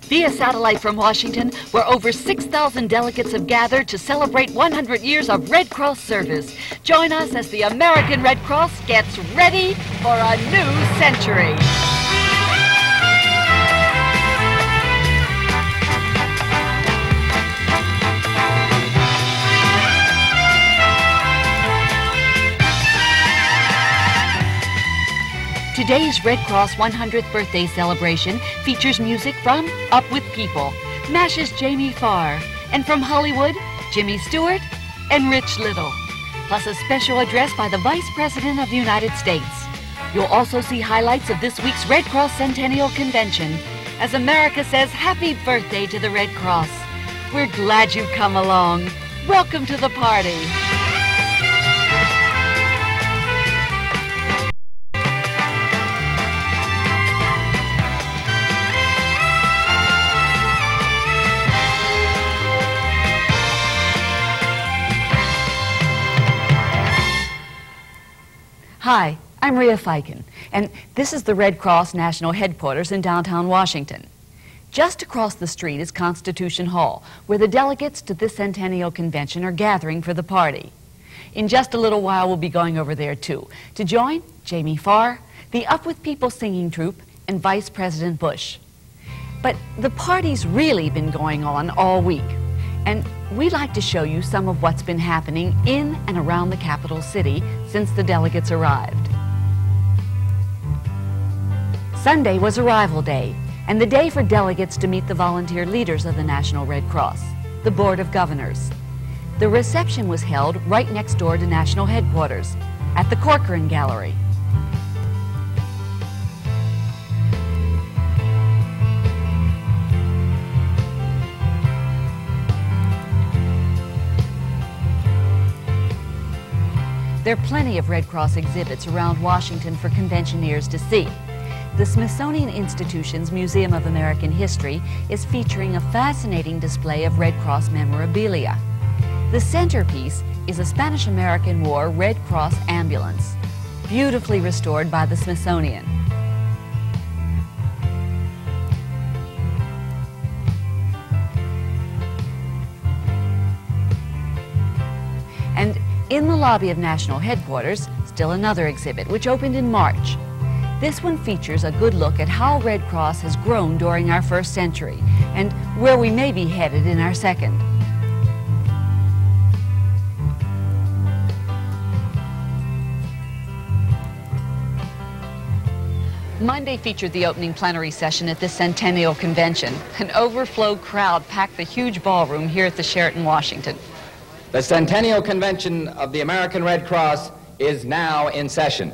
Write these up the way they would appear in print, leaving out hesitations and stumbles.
Via satellite from Washington, where over 6,000 delegates have gathered to celebrate 100 years of Red Cross service. Join us as the American Red Cross gets ready for a new century. Today's Red Cross 100th birthday celebration features music from Up With People, MASH's Jamie Farr, and from Hollywood, Jimmy Stewart and Rich Little, plus a special address by the Vice President of the United States. You'll also see highlights of this week's Red Cross Centennial Convention as America says happy birthday to the Red Cross. We're glad you've come along. Welcome to the party. Hi, I'm Rhea Fiken, and this is the Red Cross National Headquarters in downtown Washington. Just across the street is Constitution Hall, where the delegates to this Centennial Convention are gathering for the party. In just a little while, we'll be going over there, too, to join Jamie Farr, the Up With People singing troupe, and Vice President Bush. But the party's really been going on all week, and we'd like to show you some of what's been happening in and around the capital city since the delegates arrived. Sunday was Arrival Day, and the day for delegates to meet the volunteer leaders of the National Red Cross, the Board of Governors. The reception was held right next door to National Headquarters, at the Corcoran Gallery. There are plenty of Red Cross exhibits around Washington for conventioneers to see. The Smithsonian Institution's Museum of American History is featuring a fascinating display of Red Cross memorabilia. The centerpiece is a Spanish-American War Red Cross ambulance, beautifully restored by the Smithsonian. And in the lobby of National Headquarters, still another exhibit, which opened in March. This one features a good look at how Red Cross has grown during our first century and where we may be headed in our second. Monday featured the opening plenary session at this Centennial Convention. An overflow crowd packed the huge ballroom here at the Sheraton, Washington. The Centennial Convention of the American Red Cross is now in session.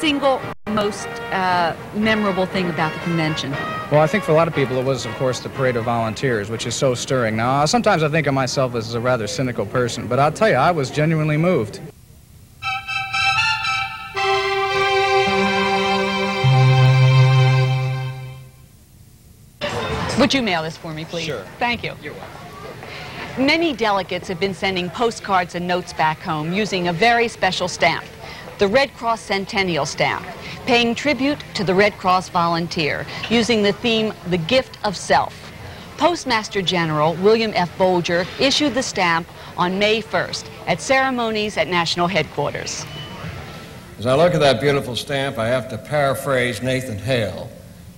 single most memorable thing about the convention? Well, I think for a lot of people it was, of course, the parade of volunteers, which is so stirring. Now, sometimes I think of myself as a rather cynical person, but I'll tell you, I was genuinely moved. Would you mail this for me, please? Sure. Thank you. You're welcome. Many delegates have been sending postcards and notes back home using a very special stamp, the Red Cross Centennial Stamp, paying tribute to the Red Cross volunteer, using the theme, The Gift of Self. Postmaster General William F. Bolger issued the stamp on May 1st at ceremonies at National Headquarters. As I look at that beautiful stamp, I have to paraphrase Nathan Hale.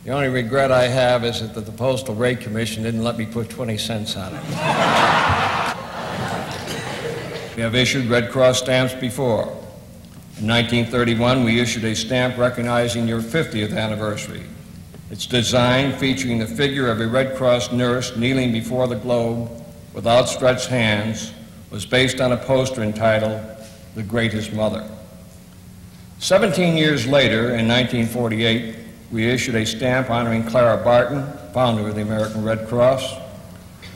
The only regret I have is that the Postal Rate Commission didn't let me put 20 cents on it. We have issued Red Cross stamps before. In 1931, we issued a stamp recognizing your 50th anniversary. Its design, featuring the figure of a Red Cross nurse kneeling before the globe with outstretched hands, was based on a poster entitled, The Greatest Mother. 17 years later, in 1948, we issued a stamp honoring Clara Barton, founder of the American Red Cross.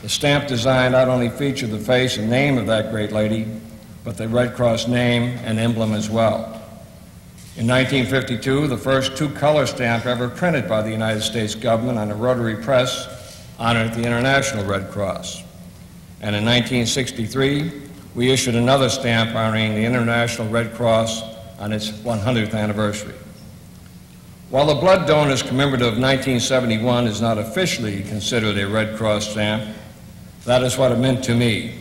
The stamp design not only featured the face and name of that great lady, but the Red Cross name and emblem as well. In 1952, the first two-color stamp ever printed by the United States government on a rotary press honored the International Red Cross. And in 1963, we issued another stamp honoring the International Red Cross on its 100th anniversary. While the blood donors commemorative of 1971 is not officially considered a Red Cross stamp, that is what it meant to me.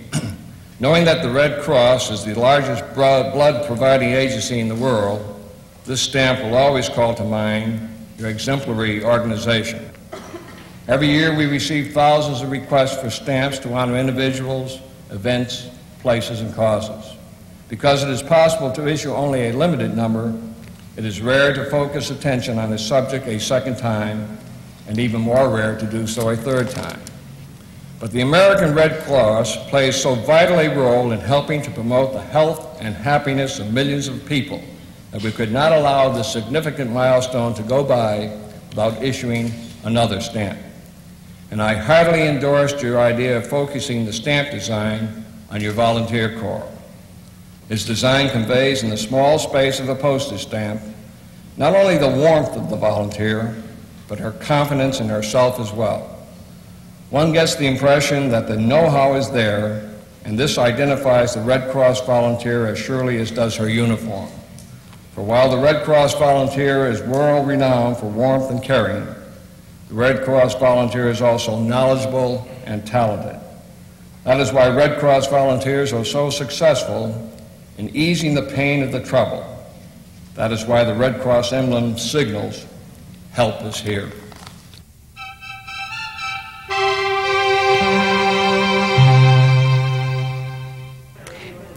Knowing that the Red Cross is the largest blood-providing agency in the world, this stamp will always call to mind your exemplary organization. Every year we receive thousands of requests for stamps to honor individuals, events, places, and causes. Because it is possible to issue only a limited number, it is rare to focus attention on a subject a second time, and even more rare to do so a third time. But the American Red Cross plays so vital a role in helping to promote the health and happiness of millions of people that we could not allow this significant milestone to go by without issuing another stamp. And I heartily endorsed your idea of focusing the stamp design on your volunteer corps. Its design conveys in the small space of a postage stamp not only the warmth of the volunteer, but her confidence in herself as well. One gets the impression that the know-how is there, and this identifies the Red Cross volunteer as surely as does her uniform. For while the Red Cross volunteer is world-renowned for warmth and caring, the Red Cross volunteer is also knowledgeable and talented. That is why Red Cross volunteers are so successful in easing the pain of the trouble. That is why the Red Cross emblem signals, "Help is here."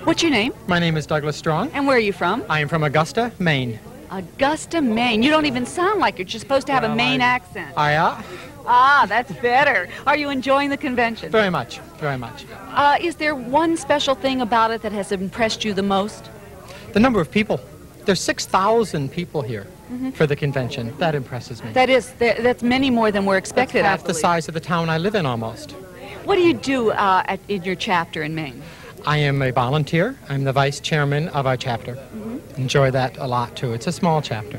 What's your name? My name is Douglas Strong. And where are you from? I am from Augusta, Maine. Augusta, Maine. You don't even sound like it. You're supposed to have a Maine accent. Ah, that's better. Are you enjoying the convention? Very much, very much. Is there one special thing about it that has impressed you the most? The number of people. There's 6,000 people here for the convention. That impresses me. That's many more than we're expected. That's half the size of the town I live in almost. What do you do in your chapter in Maine? I am a volunteer. I'm the vice chairman of our chapter. Enjoy that a lot, too. It's a small chapter.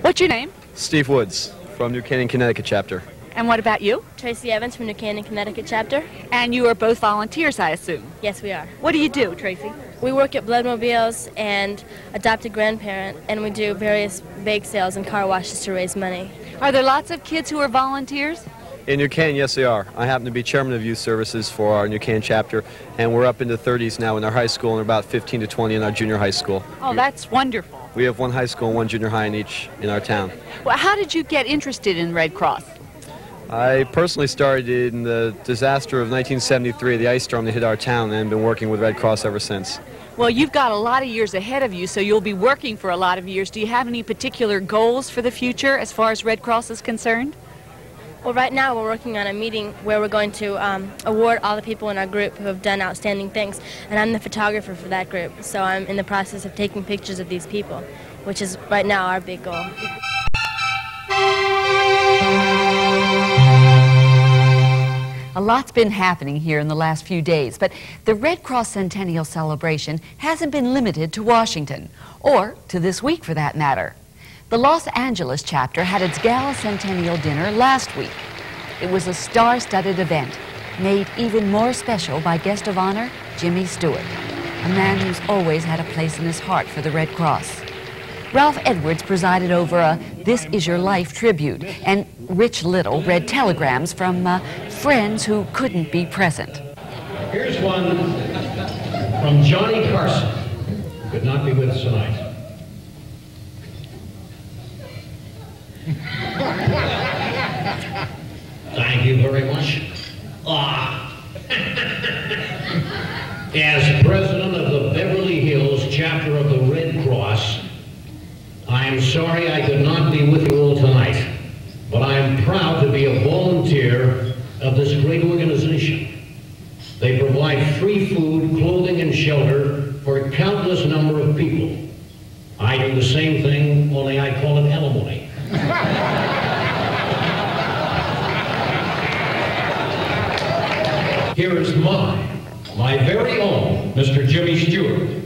What's your name? Steve Woods from New Canaan, Connecticut chapter. And what about you? Tracy Evans from New Canaan, Connecticut chapter. And you are both volunteers, I assume? Yes, we are. What do you do, Tracy? We work at Bloodmobiles and adopt a grandparent, and we do various bake sales and car washes to raise money. Are there lots of kids who are volunteers? In New Canaan, yes, they are. I happen to be chairman of youth services for our New Canaan chapter, and we're up into 30s now in our high school and about 15 to 20 in our junior high school. Oh, that's wonderful. We have one high school and one junior high in our town. Well, how did you get interested in Red Cross? I personally started in the disaster of 1973, the ice storm that hit our town, and been working with Red Cross ever since. Well, you've got a lot of years ahead of you, so you'll be working for a lot of years. Do you have any particular goals for the future as far as Red Cross is concerned? Well, right now we're working on a meeting where we're going to award all the people in our group who have done outstanding things, and I'm the photographer for that group, so I'm in the process of taking pictures of these people. which is right now our big goal. A lot's been happening here in the last few days, but the Red Cross Centennial celebration hasn't been limited to Washington, or to this week for that matter. The Los Angeles chapter had its Gala Centennial dinner last week. It was a star-studded event, made even more special by guest of honor, Jimmy Stewart, a man who's always had a place in his heart for the Red Cross. Ralph Edwards presided over a This Is Your Life tribute, and Rich Little read telegrams from friends who couldn't be present. Here's one from Johnny Carson, who could not be with us tonight. Thank you very much. As president of the Beverly Hills chapter of the Red Cross, I am sorry I could not be with you all tonight, but I am proud to be a volunteer of this great organization. They provide free food, clothing, and shelter for a countless number of people. I do the same thing, only I call it alimony. Here is my very own Mr. Jimmy Stewart.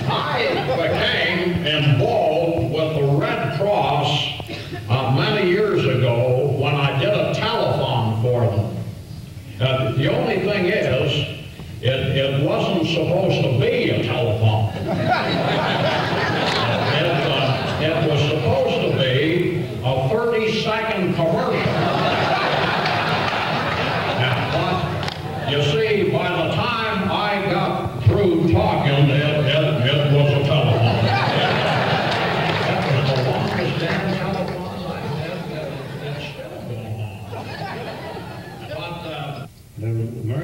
I became involved with the Red Cross many years ago when I did a telethon for them. The only thing is, it wasn't supposed to be a telethon. It was supposed to be a 30-second commercial. But you see, by the time I got through talking, it was a telethon. That was the longest damn telethon I had. It's still going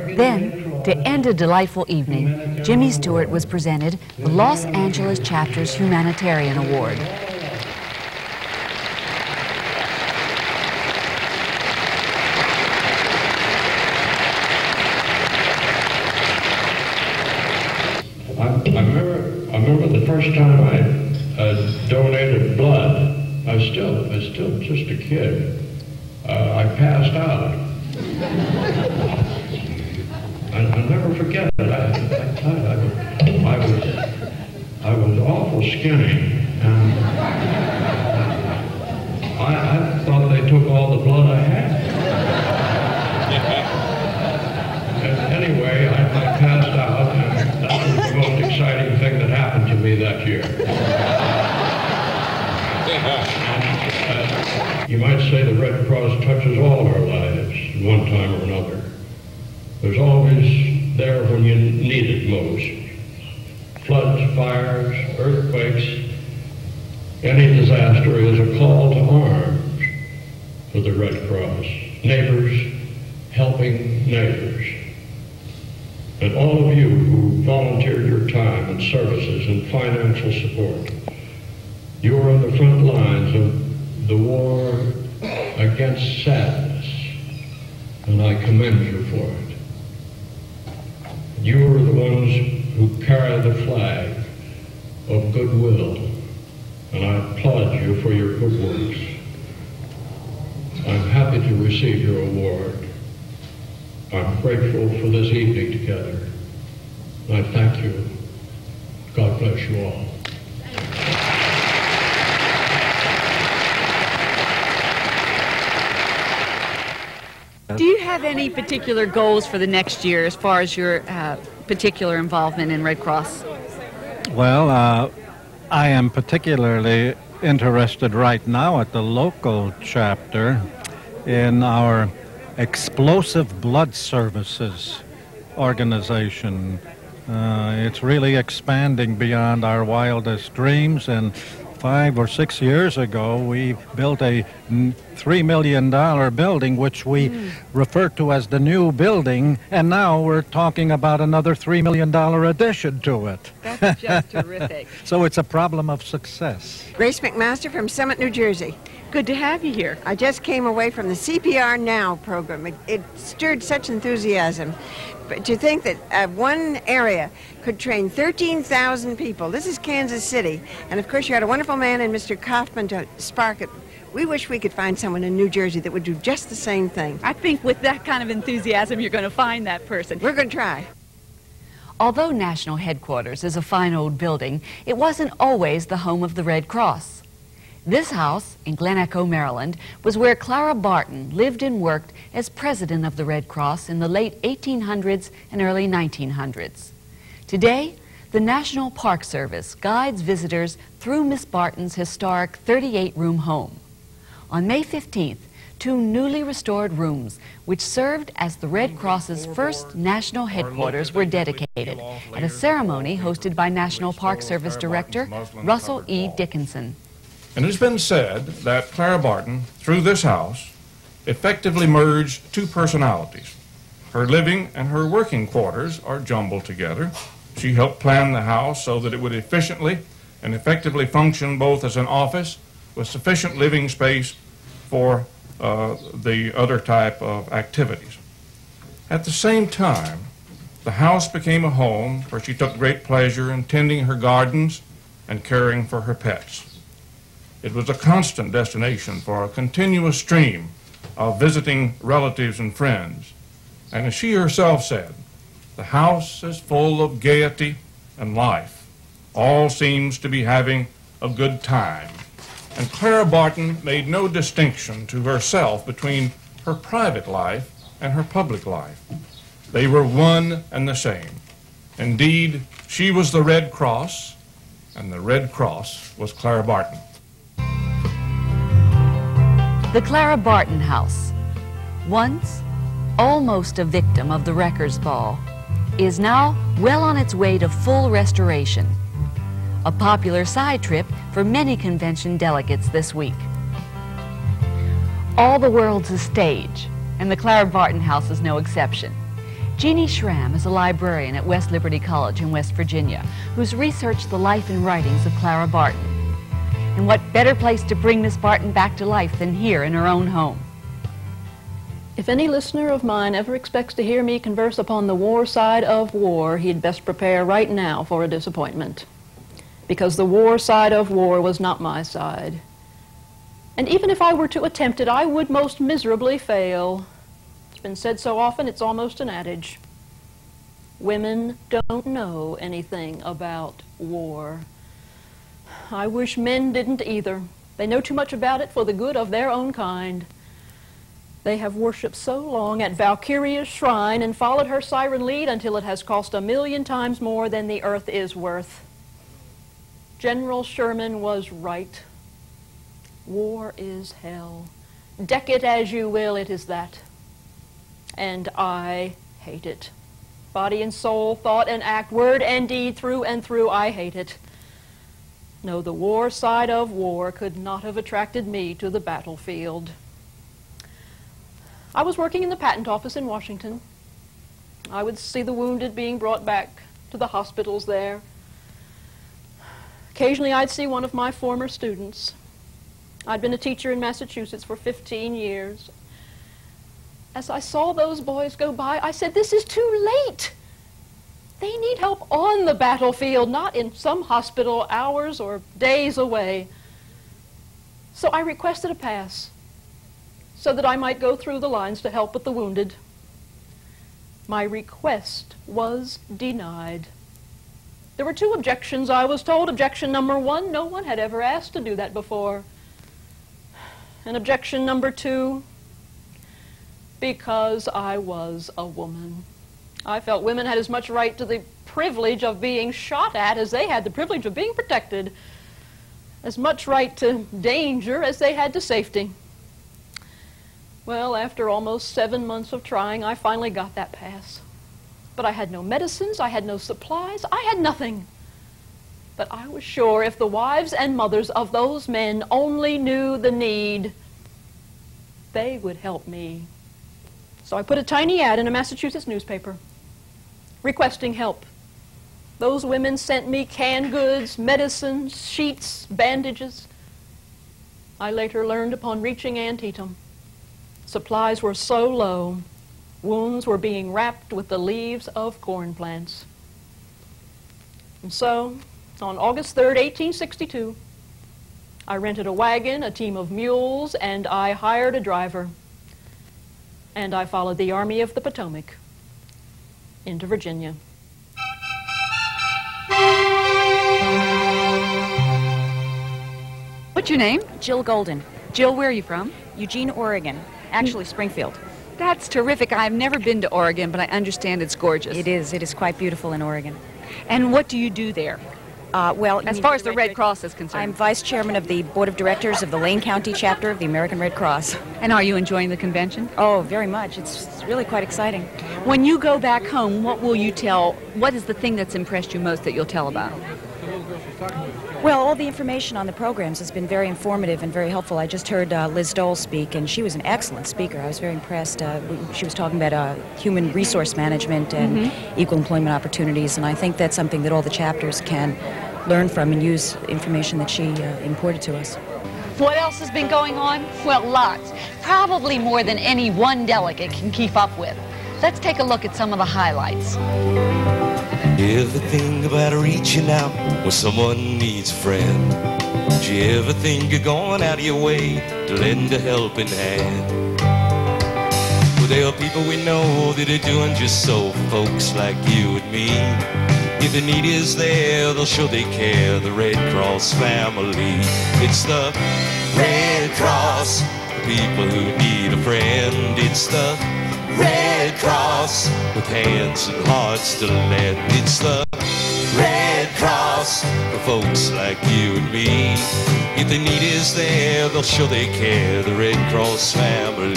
on. Then, to end a delightful evening, Jimmy Stewart was presented the Los Angeles chapter's Humanitarian Award. I remember the first time I donated blood. I was still just a kid. I passed out. I'll never forget it. I was awful skinny, and I thought they took all the blood I had. And anyway, I passed out, and that was the most exciting thing that happened to me that year. You might say the Red Cross touches all our lives at one time or another. There's always there when you need it most. Floods, fires, earthquakes, any disaster is a call to arms for the Red Cross. Neighbors helping neighbors. And all of you who volunteered your time and services and financial support, you are on the front lines of the war against sadness, and I commend you for it. You are the ones who carry the flag of goodwill, and I applaud you for your good works. I'm happy to receive your award. I'm grateful for this evening together. I thank you. God bless you all. Do you have any particular goals for the next year as far as your particular involvement in Red Cross? Well, I am particularly interested right now at the local chapter in our Explosive Blood Services organization. It's really expanding beyond our wildest dreams, and 5 or 6 years ago, we built a $3 million building, which we refer to as the new building, and now we're talking about another $3 million addition to it. That's just terrific. So it's a problem of success. Grace McMaster from Summit, New Jersey. Good to have you here. I just came away from the CPR Now program. It stirred such enthusiasm. But to think that one area could train 13,000 people. This is Kansas City. And of course you had a wonderful man in Mr. Kaufman to spark it. We wish we could find someone in New Jersey that would do just the same thing. I think with that kind of enthusiasm, you're going to find that person. We're going to try. Although National Headquarters is a fine old building, it wasn't always the home of the Red Cross. This house in Glen Echo, Maryland, was where Clara Barton lived and worked as president of the Red Cross in the late 1800s and early 1900s. Today, the National Park Service guides visitors through Miss Barton's historic 38-room home. On May 15th, 2 newly restored rooms, which served as the Red Cross's first national headquarters, were dedicated at a ceremony hosted by National Park Service Director Russell E. Dickinson. And it has been said that Clara Barton, through this house, effectively merged 2 personalities. Her living and her working quarters are jumbled together. She helped plan the house so that it would efficiently and effectively function both as an office with sufficient living space for the other type of activities. At the same time, the house became a home where she took great pleasure in tending her gardens and caring for her pets. It was a constant destination for a continuous stream of visiting relatives and friends. And as she herself said, the house is full of gaiety and life. All seems to be having a good time. And Clara Barton made no distinction to herself between her private life and her public life. They were one and the same. Indeed, she was the Red Cross, and the Red Cross was Clara Barton. The Clara Barton House, once almost a victim of the Wreckers Ball, is now well on its way to full restoration. A popular side trip for many convention delegates this week. All the world's a stage, and the Clara Barton House is no exception. Jeannie Schramm is a librarian at West Liberty College in West Virginia, who's researched the life and writings of Clara Barton. And what better place to bring Miss Barton back to life than here in her own home? If any listener of mine ever expects to hear me converse upon the war side of war, he'd best prepare right now for a disappointment. Because the war side of war was not my side. And even if I were to attempt it, I would most miserably fail. It's been said so often, it's almost an adage. Women don't know anything about war. I wish men didn't either. They know too much about it for the good of their own kind. They have worshipped so long at Valkyria's shrine and followed her siren lead until it has cost 1,000,000 times more than the earth is worth. General Sherman was right. War is hell. Deck it as you will, it is that. And I hate it. Body and soul, thought and act, word and deed, through and through, I hate it. No, the war side of war could not have attracted me to the battlefield. I was working in the patent office in Washington. I would see the wounded being brought back to the hospitals there. Occasionally I'd see one of my former students. I'd been a teacher in Massachusetts for 15 years. As I saw those boys go by, I said, this is too late. They need help on the battlefield, not in some hospital hours or days away. So I requested a pass so that I might go through the lines to help with the wounded. My request was denied. There were 2 objections, I was told. Objection number 1, no one had ever asked to do that before. And objection number 2, because I was a woman. I felt women had as much right to the privilege of being shot at as they had the privilege of being protected, as much right to danger as they had to safety. Well, after almost 7 months of trying, I finally got that pass. But I had no medicines, I had no supplies, I had nothing. But I was sure if the wives and mothers of those men only knew the need, they would help me. So I put a tiny ad in a Massachusetts newspaper requesting help. Those women sent me canned goods, medicines, sheets, bandages. I later learned upon reaching Antietam, supplies were so low, wounds were being wrapped with the leaves of corn plants. And so, on August 3rd, 1862, I rented a wagon, a team of mules, and I hired a driver. And I followed the Army of the Potomac into Virginia. What's your name? Jill Golden. Jill, where are you from? Eugene, Oregon. Actually, Springfield. That's terrific. I've never been to Oregon, but I understand it's gorgeous. It is. It is quite beautiful in Oregon. And what do you do there? Well, as far as the Red Cross is concerned. I'm vice chairman of the board of directors of the Lane County chapter of the American Red Cross. And are you enjoying the convention? Oh, very much. It's really quite exciting. When you go back home, what will you tell? What is the thing that's impressed you most that you'll tell about? Well, all the information on the programs has been very informative and very helpful. I just heard Liz Dole speak, and she was an excellent speaker. I was very impressed. She was talking about human resource management and equal employment opportunities, and I think that's something that all the chapters can learn from and use information that she imported to us. What else has been going on? Well, lots. Probably more than any one delegate can keep up with. Let's take a look at some of the highlights. You ever think about reaching out when someone needs a friend? Do you ever think you're going out of your way to lend a helping hand? Well, there are people we know that are doing just so for folks like you and me. If the need is there, they'll show they care, the Red Cross family. It's the Red Cross, the people who need a friend. It's the Red Cross, with hands and hearts to lend. It's the Red Cross, for folks like you and me. If the need is there, they'll show they care, the Red Cross family.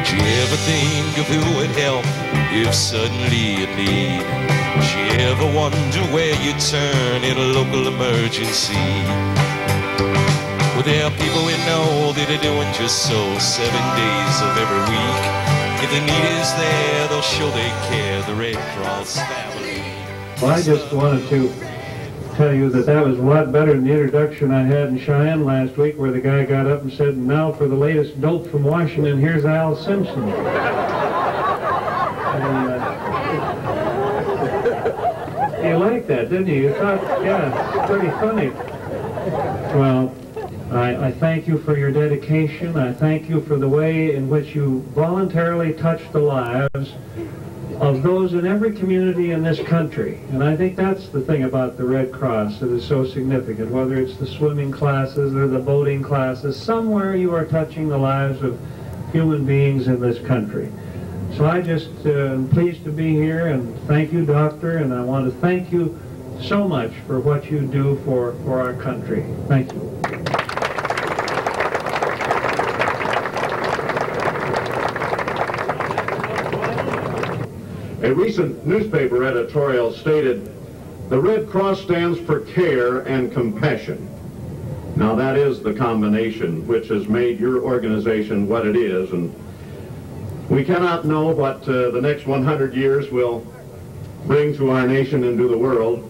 Do you ever think of who would help if suddenly you need? Do you ever wonder where you turn in a local emergency? Well, there are people we know that are doing just so 7 days of every week. If the need is there, they'll show they care, the Red Cross family. Well, I just wanted to tell you that that was a lot better than the introduction I had in Cheyenne last week, where the guy got up and said, "Now for the latest dope from Washington, here's Al Simpson." You liked that, didn't you? You thought, yeah, it's pretty funny. Well, I thank you for your dedication. I thank you for the way in which you voluntarily touched the lives of those in every community in this country. And I think that's the thing about the Red Cross that is so significant, whether it's the swimming classes or the boating classes. Somewhere you are touching the lives of human beings in this country. So I just am pleased to be here, and thank you, Doctor, and I want to thank you so much for what you do for our country. Thank you. A recent newspaper editorial stated, "The Red Cross stands for care and compassion." Now that is the combination which has made your organization what it is, and we cannot know what the next 100 years will bring to our nation and to the world,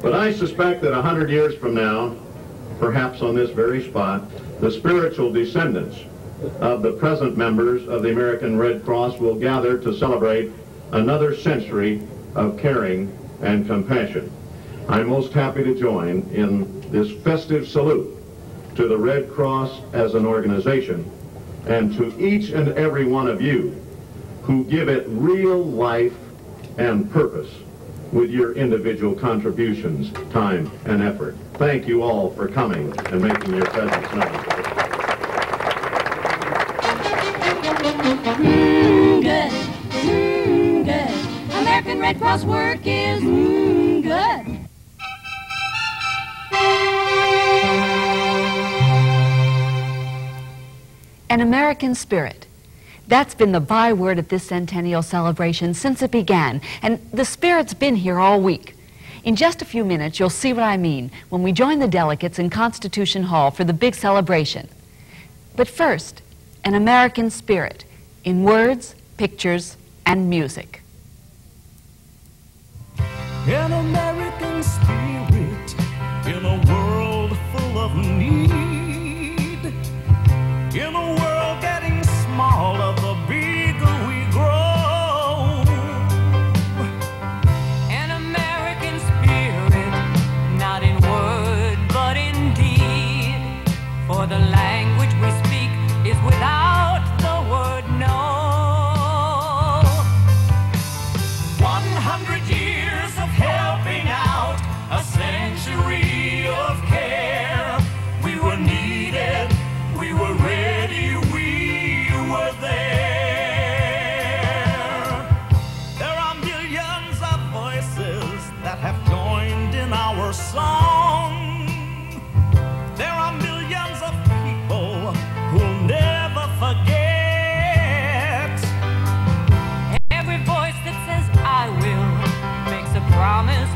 but I suspect that 100 years from now, perhaps on this very spot, the spiritual descendants of the present members of the American Red Cross will gather to celebrate another century of caring and compassion. I'm most happy to join in this festive salute to the Red Cross as an organization, and to each and every one of you who give it real life and purpose with your individual contributions, time, and effort. Thank you all for coming and making your presence known. Good. Good. American Red Cross work is good. An American spirit. That's been the byword at this centennial celebration since it began, and the spirit's been here all week. In just a few minutes, you'll see what I mean when we join the delegates in Constitution Hall for the big celebration. But first, an American spirit in words, pictures, and music. An American spirit in a world full of need. In a world getting smaller the bigger we grow. An American spirit, not in word but in deed. For the language we speak is without the word no. 100 years of helping out, a century of care. We were needed, we were ready, we were there. There are millions of voices that have joined in our song. There are millions of people who'll never forget. Every voice that says I will makes a promise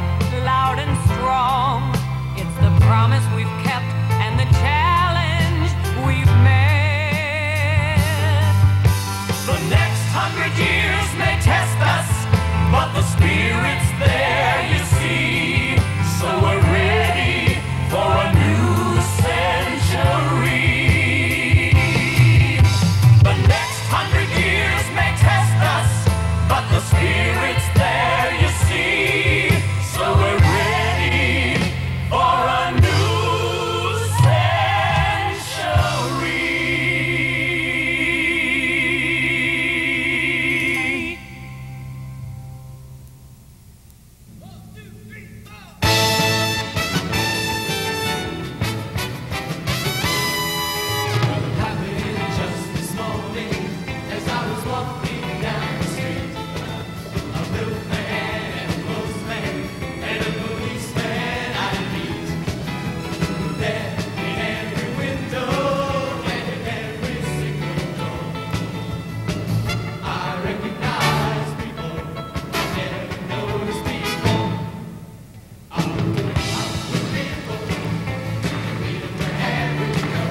loud and strong. It's the promise we've kept and the challenge we've met. The next 100 years may test us, but the spirit's there, you see. So we're ready for a new century. The next 100 years may test us, but the spirit's there, you see. So we're ready for a new century. Happened just this morning as I was walking down the street. A milkman and a postman and a policeman I meet. There in every window and in every single door, I recognize people I never noticed before. Out with people, meet them wherever you go.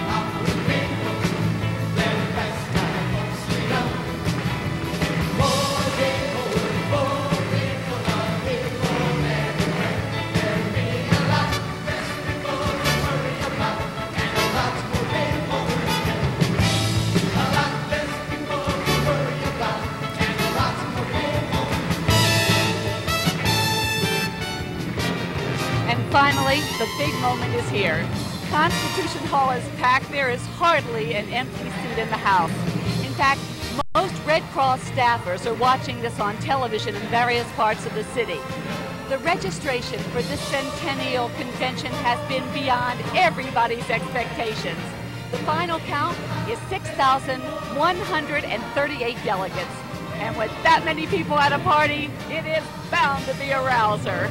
Out with people, let the best time mostly go. More people are people everywhere. There be a lot less people to worry about, and a lot more people to get. A lot less people to worry about, and a lot more people. And finally, the big moment is here. Constitution Hall is packed. There is hardly an empty seat in the house. In fact, most Red Cross staffers are watching this on television in various parts of the city. The registration for this centennial convention has been beyond everybody's expectations. The final count is 6,138 delegates. And with that many people at a party, it is bound to be a rouser.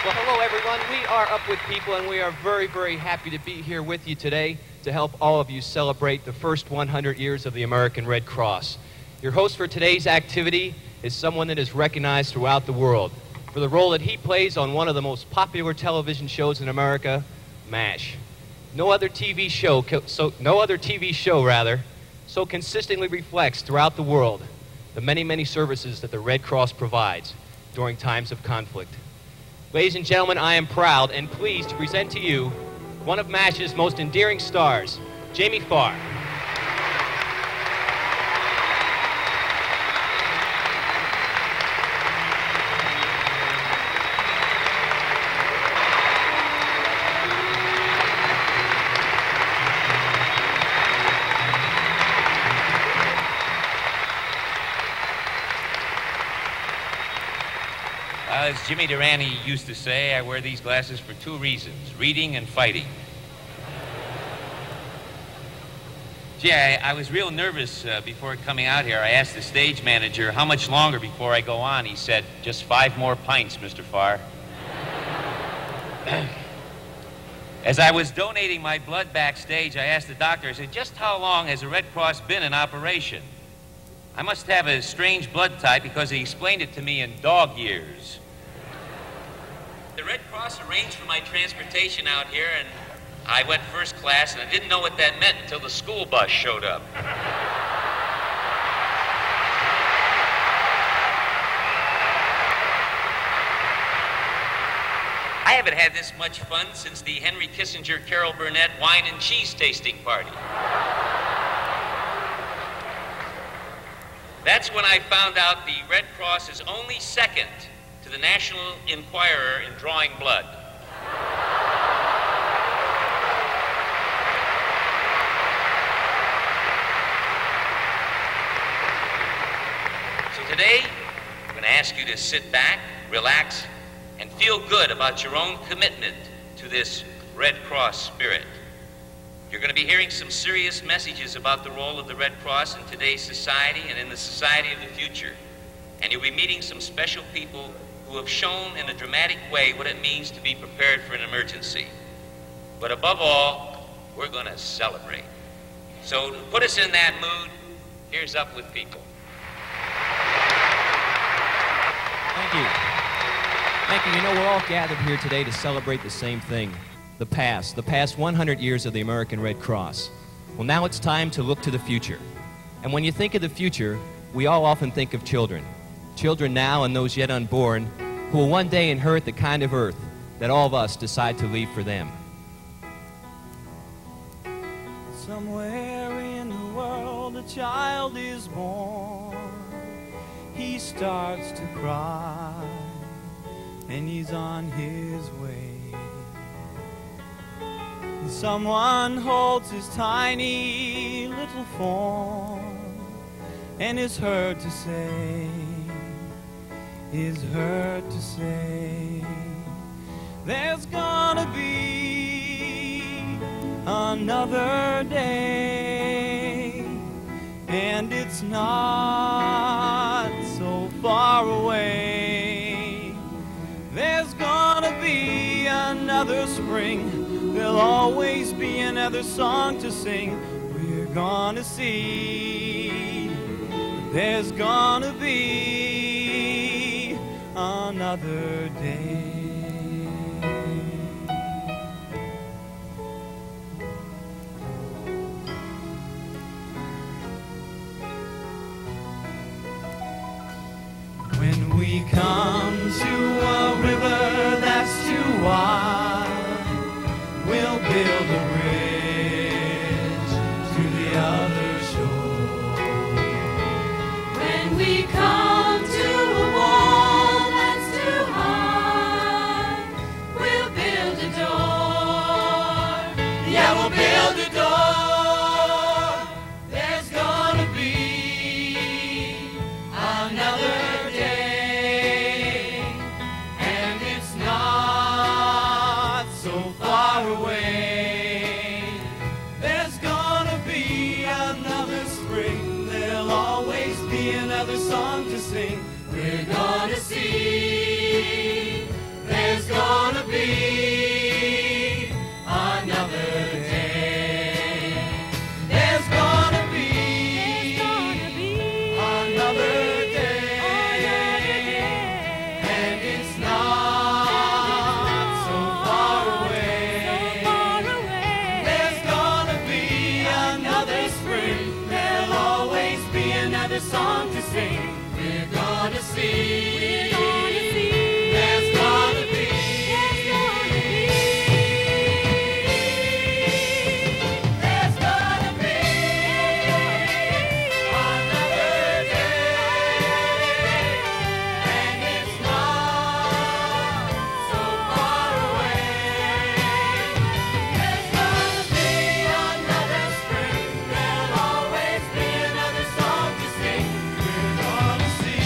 Well, hello everyone. We are Up With People, and we are very, very happy to be here with you today to help all of you celebrate the first 100 years of the American Red Cross. Your host for today's activity is someone that is recognized throughout the world for the role that he plays on one of the most popular television shows in America, MASH. No other TV show so consistently reflects throughout the world the many, many services that the Red Cross provides during times of conflict. Ladies and gentlemen, I am proud and pleased to present to you one of MASH's most endearing stars, Jamie Farr. As Jimmy Durante used to say, I wear these glasses for two reasons, reading and fighting. Gee, I was real nervous before coming out here. I asked the stage manager how much longer before I go on. He said, just 5 more pints, Mr. Farr. As I was donating my blood backstage, I asked the doctor, I said, just how long has the Red Cross been in operation? I must have a strange blood type because he explained it to me in dog years. The Red Cross arranged for my transportation out here, and I went first class, and I didn't know what that meant until the school bus showed up. I haven't had this much fun since the Henry Kissinger, Carol Burnett wine and cheese tasting party. That's when I found out the Red Cross is only second to the National Enquirer in drawing blood. So today, I'm going to ask you to sit back, relax, and feel good about your own commitment to this Red Cross spirit. You're going to be hearing some serious messages about the role of the Red Cross in today's society and in the society of the future. And you'll be meeting some special people who have shown in a dramatic way what it means to be prepared for an emergency. But above all, we're going to celebrate. So to put us in that mood, here's Up With People. Thank you. Thank you. You know, we're all gathered here today to celebrate the same thing. The past 100 years of the American Red Cross. Well, now it's time to look to the future. And when you think of the future, we all often think of children. Children now and those yet unborn who will one day inherit the kind of earth that all of us decide to leave for them. Somewhere in the world a child is born. He starts to cry and he's on his way. Someone holds his tiny little form and is heard to say, there's gonna be another day, and it's not so far away. There's gonna be another spring. There'll always be another song to sing. We're gonna see. There's gonna be another day. When we come to a river that's too wide, we'll build a bridge to the other shore. When we come to a wall that's too high, we'll build a door. Yeah, we'll build a door. There's gonna be another day, and it's not so far away. There's gonna be another spring. There'll always be another song to sing. We're gonna see. There's gonna be another day. There's gonna be another day. And it's not so far away. There's gonna be another spring. There'll always be another song to sing. We're gonna see. There's gonna be. There's gonna be another day. And it's not so far away. There's gonna be another spring. There'll always be another song to sing. We're gonna see.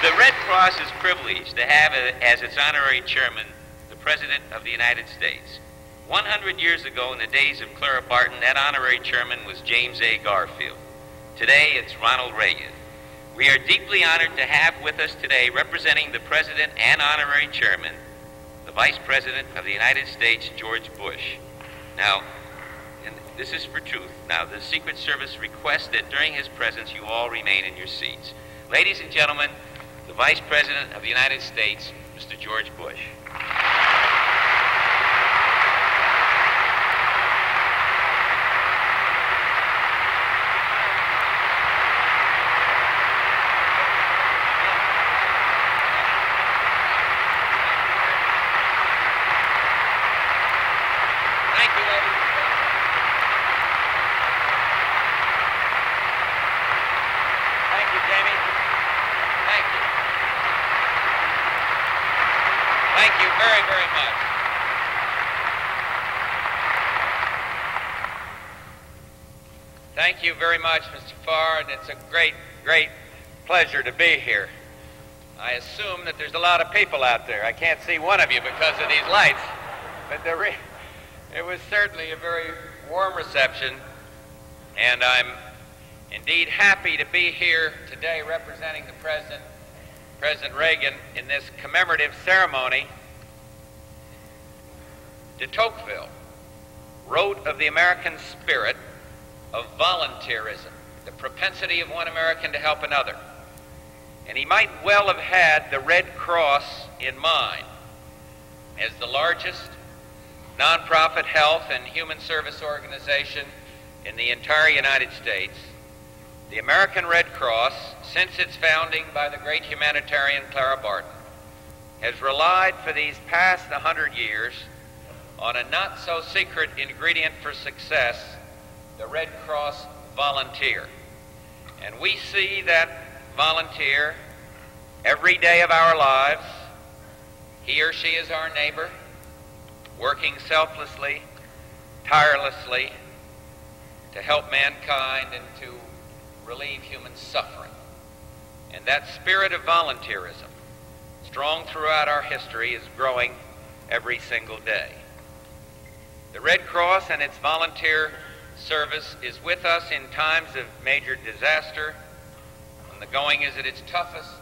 The Red Cross is privileged to have as its honorary chairman the President of the United States. 100 years ago, in the days of Clara Barton, that honorary chairman was James A. Garfield. Today, it's Ronald Reagan. We are deeply honored to have with us today, representing the President and honorary chairman, the Vice President of the United States, George Bush. Now, and this is for truth. Now, the Secret Service requests that during his presence you all remain in your seats. Ladies and gentlemen, the Vice President of the United States, Mr. George Bush. Thank you very much, Mr. Farr, and it's a great, great pleasure to be here. I assume that there's a lot of people out there. I can't see one of you because of these lights, but it was certainly a very warm reception, and I'm indeed happy to be here today representing the President, President Reagan, in this commemorative ceremony. De Tocqueville wrote of the American spirit of volunteerism, the propensity of one American to help another. And he might well have had the Red Cross in mind. As the largest nonprofit health and human service organization in the entire United States, the American Red Cross, since its founding by the great humanitarian Clara Barton, has relied for these past 100 years on a not-so-secret ingredient for success, the Red Cross volunteer. And we see that volunteer every day of our lives. He or she is our neighbor, working selflessly, tirelessly to help mankind and to relieve human suffering. And that spirit of volunteerism, strong throughout our history, is growing every single day. The Red Cross and its volunteer service is with us in times of major disaster, when the going is at its toughest,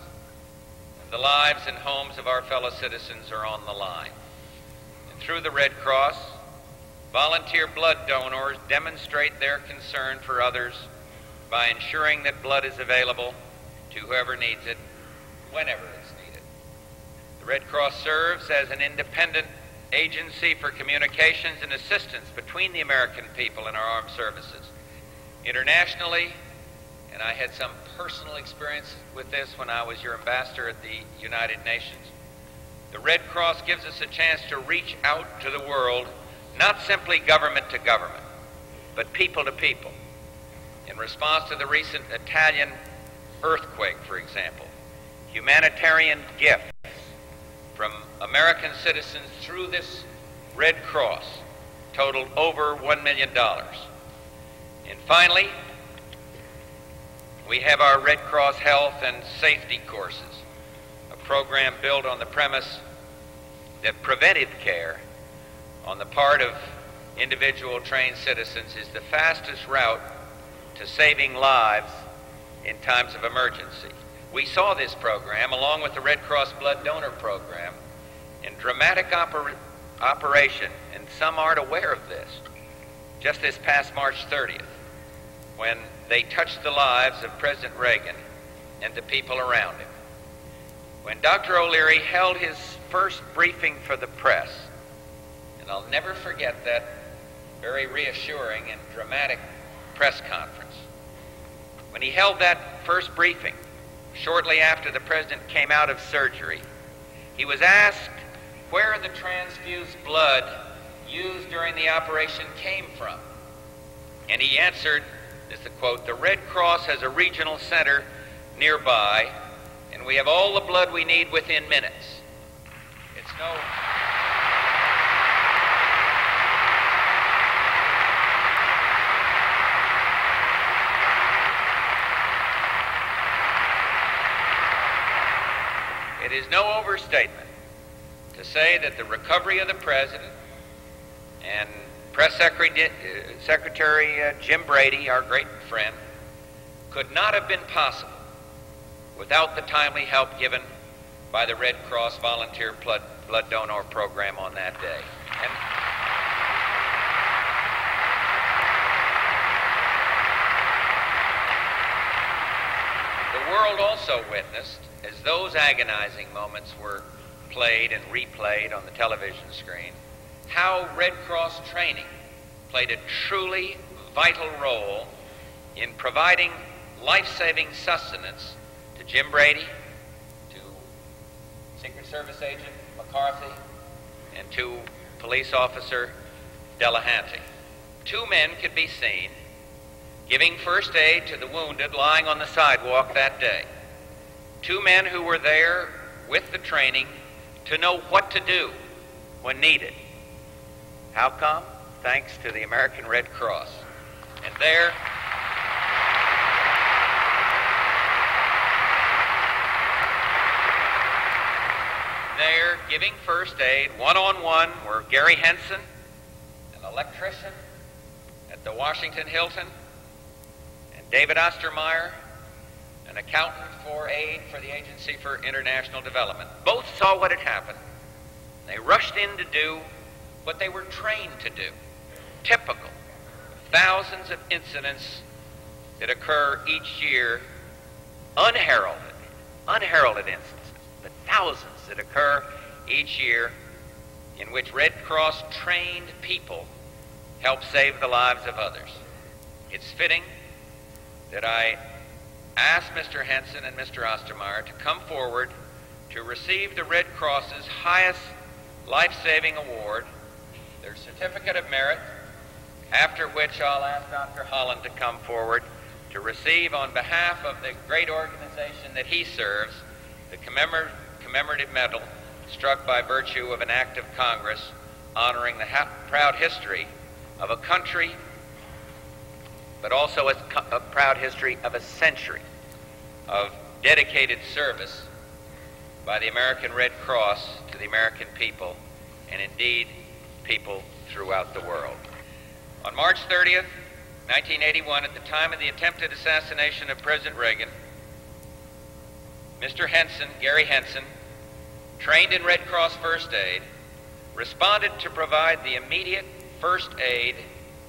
and the lives and homes of our fellow citizens are on the line. And through the Red Cross, volunteer blood donors demonstrate their concern for others by ensuring that blood is available to whoever needs it, whenever it's needed. The Red Cross serves as an independent agency for communications and assistance between the American people and our armed services. Internationally, and I had some personal experience with this when I was your ambassador at the United Nations, the Red Cross gives us a chance to reach out to the world, not simply government to government, but people to people. In response to the recent Italian earthquake, for example, humanitarian gifts from American citizens through this Red Cross totaled over $1 million. And finally, we have our Red Cross Health and Safety courses, a program built on the premise that preventive care on the part of individual trained citizens is the fastest route to saving lives in times of emergency. We saw this program, along with the Red Cross Blood Donor Program, in dramatic operation, and some aren't aware of this, just this past March 30th, when they touched the lives of President Reagan and the people around him. When Dr. O'Leary held his first briefing for the press, and I'll never forget that very reassuring and dramatic press conference, when he held that first briefing, shortly after the president came out of surgery, he was asked where the transfused blood used during the operation came from. And he answered, this is a quote, "The Red Cross has a regional center nearby, and we have all the blood we need within minutes." It's no... It is no overstatement to say that the recovery of the President and Press Secretary Jim Brady, our great friend, could not have been possible without the timely help given by the Red Cross Volunteer Blood Donor Program on that day. And the world also witnessed, as those agonizing moments were played and replayed on the television screen, how Red Cross training played a truly vital role in providing life-saving sustenance to Jim Brady, to Secret Service Agent McCarthy, and to Police Officer Delahanty. Two men could be seen giving first aid to the wounded lying on the sidewalk that day. Two men who were there with the training to know what to do when needed. How come? Thanks to the American Red Cross. And there, giving first aid one-on-one were Gary Henson, an electrician at the Washington Hilton, and David Ostermeyer, an accountant for aid for the Agency for International Development. Both saw what had happened. They rushed in to do what they were trained to do, typical of thousands of incidents that occur each year, unheralded instances, but thousands that occur each year in which Red Cross trained people help save the lives of others. It's fitting that I ask Mr. Henson and Mr. Ostermeyer to come forward to receive the Red Cross's highest life-saving award, their Certificate of Merit, after which I'll ask Dr. Holland to come forward to receive on behalf of the great organization that he serves the commemorative medal struck by virtue of an act of Congress honoring the proud history of a country, but also a proud history of a century of dedicated service by the American Red Cross to the American people, and indeed people throughout the world. On March 30th, 1981, at the time of the attempted assassination of President Reagan, Mr. Henson, Gary Henson, trained in Red Cross first aid, responded to provide the immediate first aid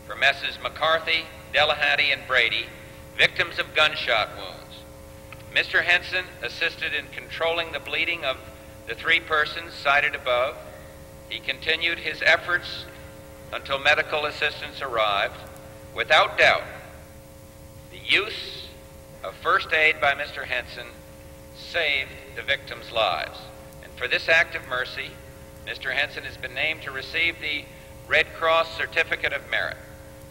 for Messrs. McCarthy, Delahanty, and Brady, victims of gunshot wounds. Mr. Henson assisted in controlling the bleeding of the three persons cited above. He continued his efforts until medical assistance arrived. Without doubt, the use of first aid by Mr. Henson saved the victims' lives. And for this act of mercy, Mr. Henson has been named to receive the Red Cross Certificate of Merit.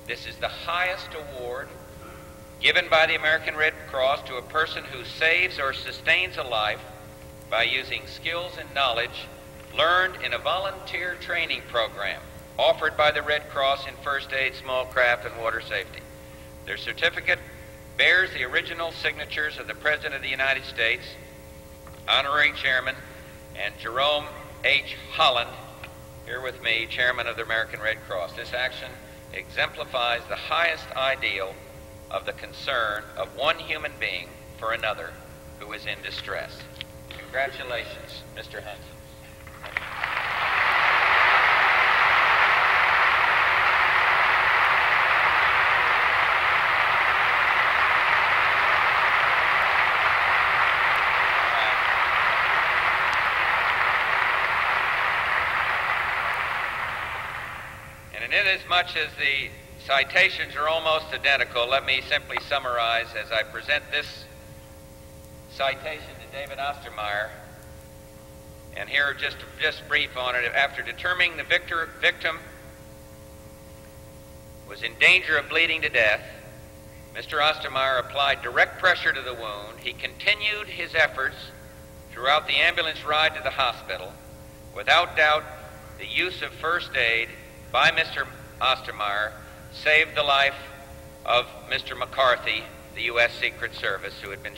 This is the highest award given by the American Red Cross to a person who saves or sustains a life by using skills and knowledge learned in a volunteer training program offered by the Red Cross in first aid, small craft, and water safety. Their certificate bears the original signatures of the President of the United States, Honorary Chairman, and Jerome H. Holland, here with me, Chairman of the American Red Cross. This action exemplifies the highest ideal of the concern of one human being for another who is in distress. Congratulations, Mr. Henson. And inasmuch as the citations are almost identical, let me simply summarize as I present this citation to David Ostermeyer. And here just brief on it. After determining the victim was in danger of bleeding to death, Mr. Ostermeyer applied direct pressure to the wound. He continued his efforts throughout the ambulance ride to the hospital. Without doubt, the use of first aid by Mr. Ostermeyer saved the life of Mr. McCarthy, the U.S. Secret Service, who had been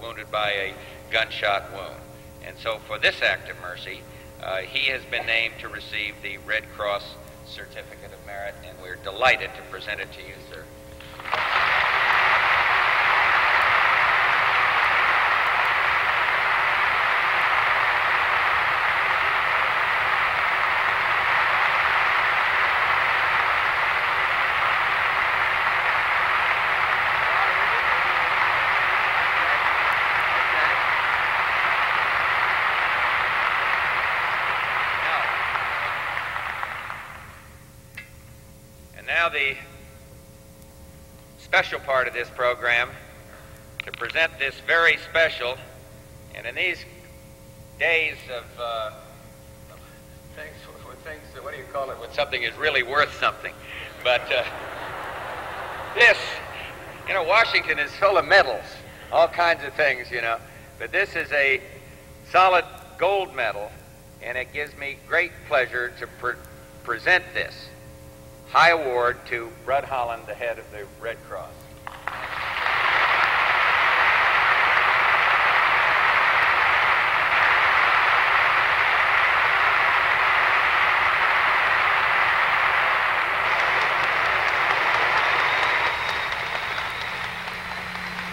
wounded by a gunshot wound. And so for this act of mercy, he has been named to receive the Red Cross Certificate of Merit, and we're delighted to present it to you, sir. Now the special part of this program, to present this very special, and in these days of things, what do you call it, when something is really worth something. But this, you know, Washington is full of medals, all kinds of things, you know, but this is a solid gold medal, and it gives me great pleasure to present this high award to Brud Holland, the head of the Red Cross.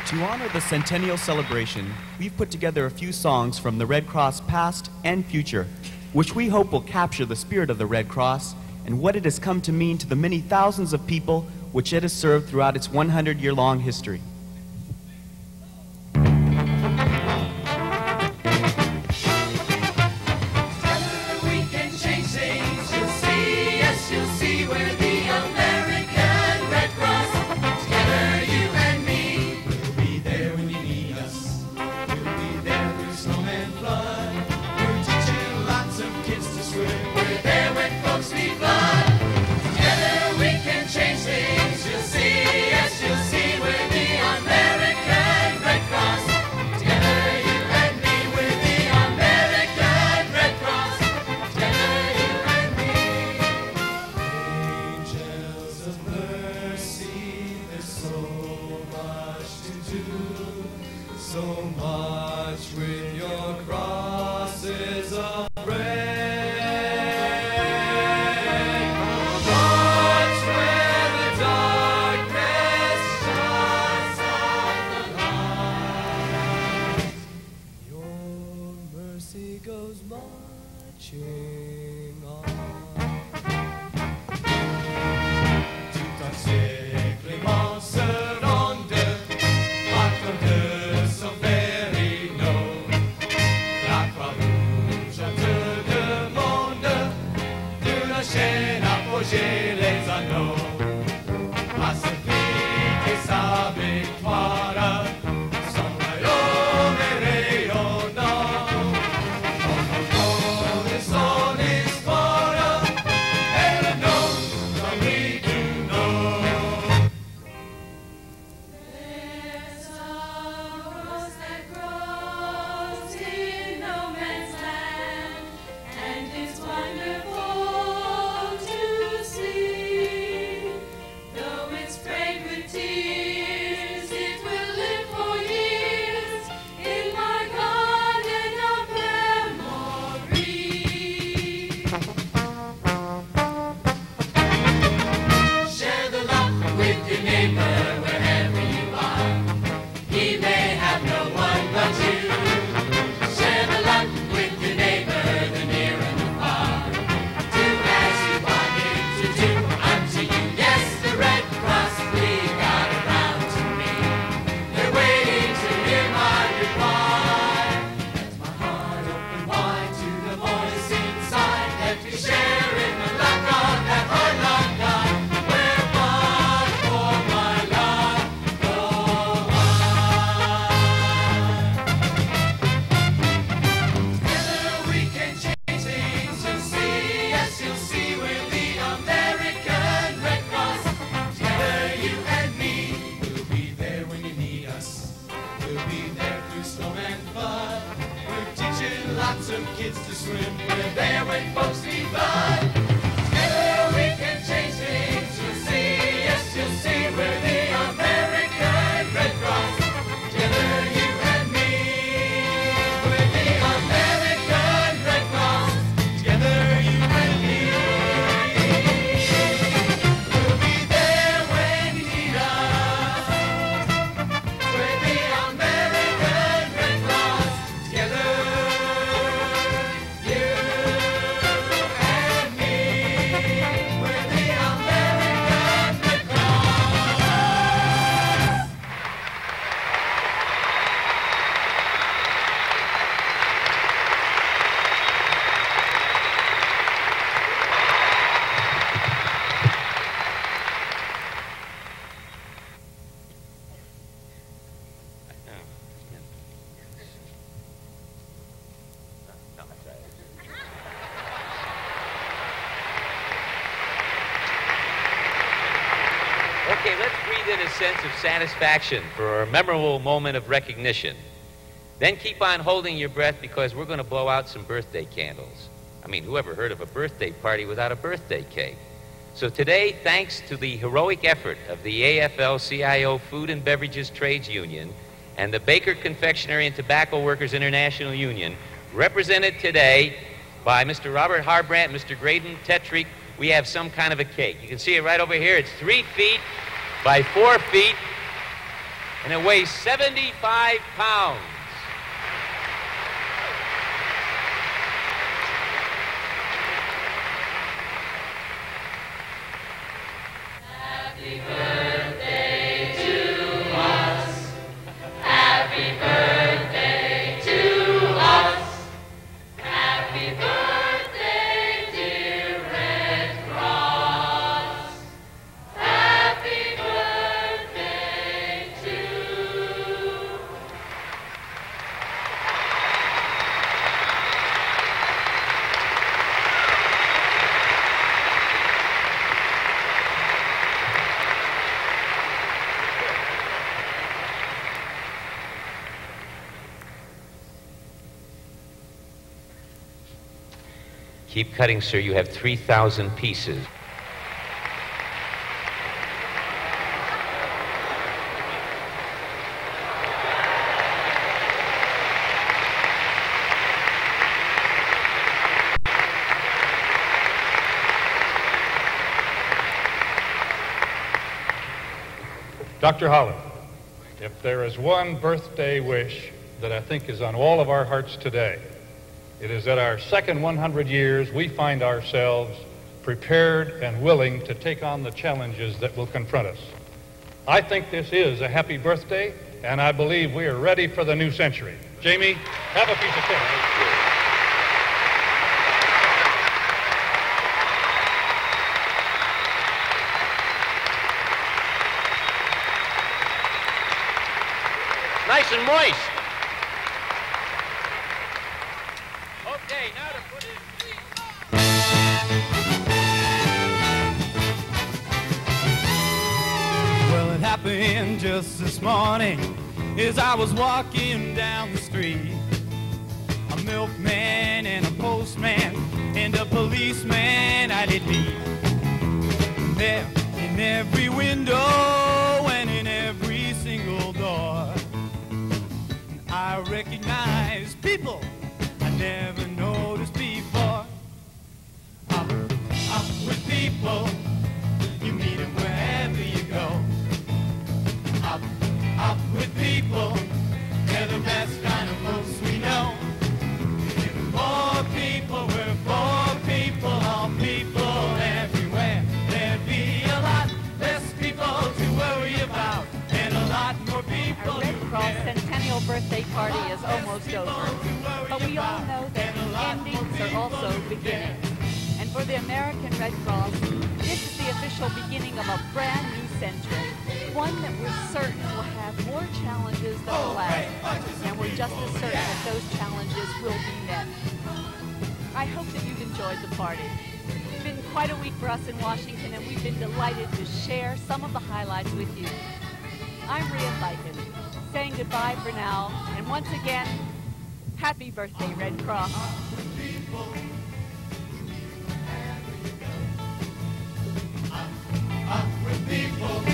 To honor the centennial celebration, we've put together a few songs from the Red Cross past and future, which we hope will capture the spirit of the Red Cross and what it has come to mean to the many thousands of people which it has served throughout its 100-year-long history. American in a sense of satisfaction for a memorable moment of recognition. Then keep on holding your breath because we're going to blow out some birthday candles. I mean, who ever heard of a birthday party without a birthday cake? So today, thanks to the heroic effort of the AFL-CIO Food and Beverages Trades Union and the Baker Confectionery and Tobacco Workers International Union, represented today by Mr. Robert Harbrandt and Mr. Graydon Tetrick, we have some kind of a cake. You can see it right over here. It's 3 feet by 4 feet, and it weighs 75 pounds. Happy birthday to us. Happy birthday to us. Happy birthday, dear Red Cross. Happy birthday to Keep cutting, sir. You have 3,000 pieces. Dr. Holland, if there is one birthday wish that I think is on all of our hearts today, it is that our second 100 years we find ourselves prepared and willing to take on the challenges that will confront us. I think this is a happy birthday, and I believe we are ready for the new century. Jamie, have a piece of cake. Nice and moist. Okay, now to put it. Well, it happened just this morning as I was walking down the street. A milkman and a postman and a policeman I did meet. There in every window and in every single door, I recognize people I never noticed before. Up with people, you meet them wherever you go. Up with people, they're the best kind of folks we know. If more people were for people, all people everywhere, there'd be a lot less people to worry about and a lot more people Our Red Cross Centennial Birthday Party is almost over, but we all know that endings are also beginnings. And for the American Red Cross, this is the official beginning of a brand new century, one that we're certain will have more challenges than the last, and we're just as certain that those challenges will be met. I hope that you've enjoyed the party. It's been quite a week for us in Washington, and we've been delighted to share some of the highlights with you. I'm Rhea Fiken, saying goodbye for now, and once again, happy birthday, Red Cross. Up with people.